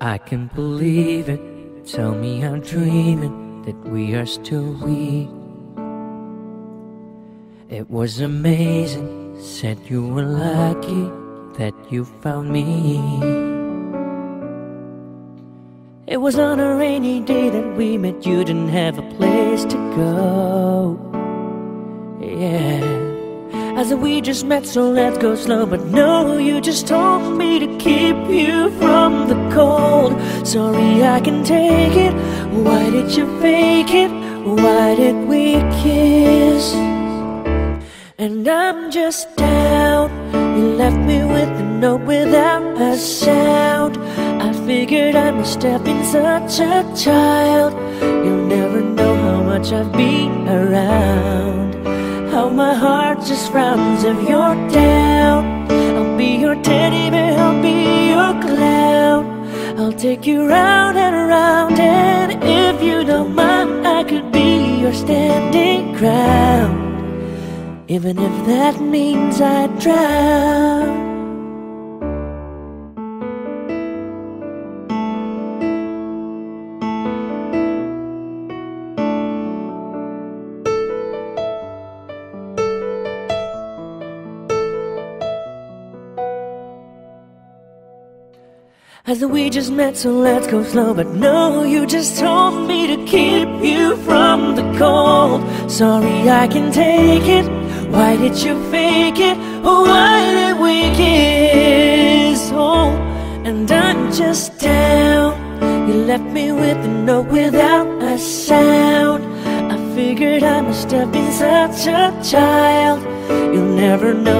I can't believe it. Tell me I'm dreaming that we are still we. It was amazing. Said you were lucky that you found me. It was on a rainy day that we met. You didn't have a place to go. Yeah, I said we just met, so let's go slow. But no, you just told me to keep you from the cold. Sorry, I can take it. Why did you fake it? Why did we kiss? And I'm just down. You left me with a note without a sound. I figured I must have been such a child. You'll never know how much I've been around, how my heart just frowns if you're down. I'll be your teddy bear, I'll be your clown. I'll take you round and around, and if you don't mind, I could be your standing ground, even if that means I drown. I said we just met, so let's go slow. But no, you just told me to keep you from the cold. Sorry, I can take it. Why did you fake it? Why did we kiss? Oh, and I'm just down. You left me with a note without a sound. I figured I must have been such a child. You'll never know.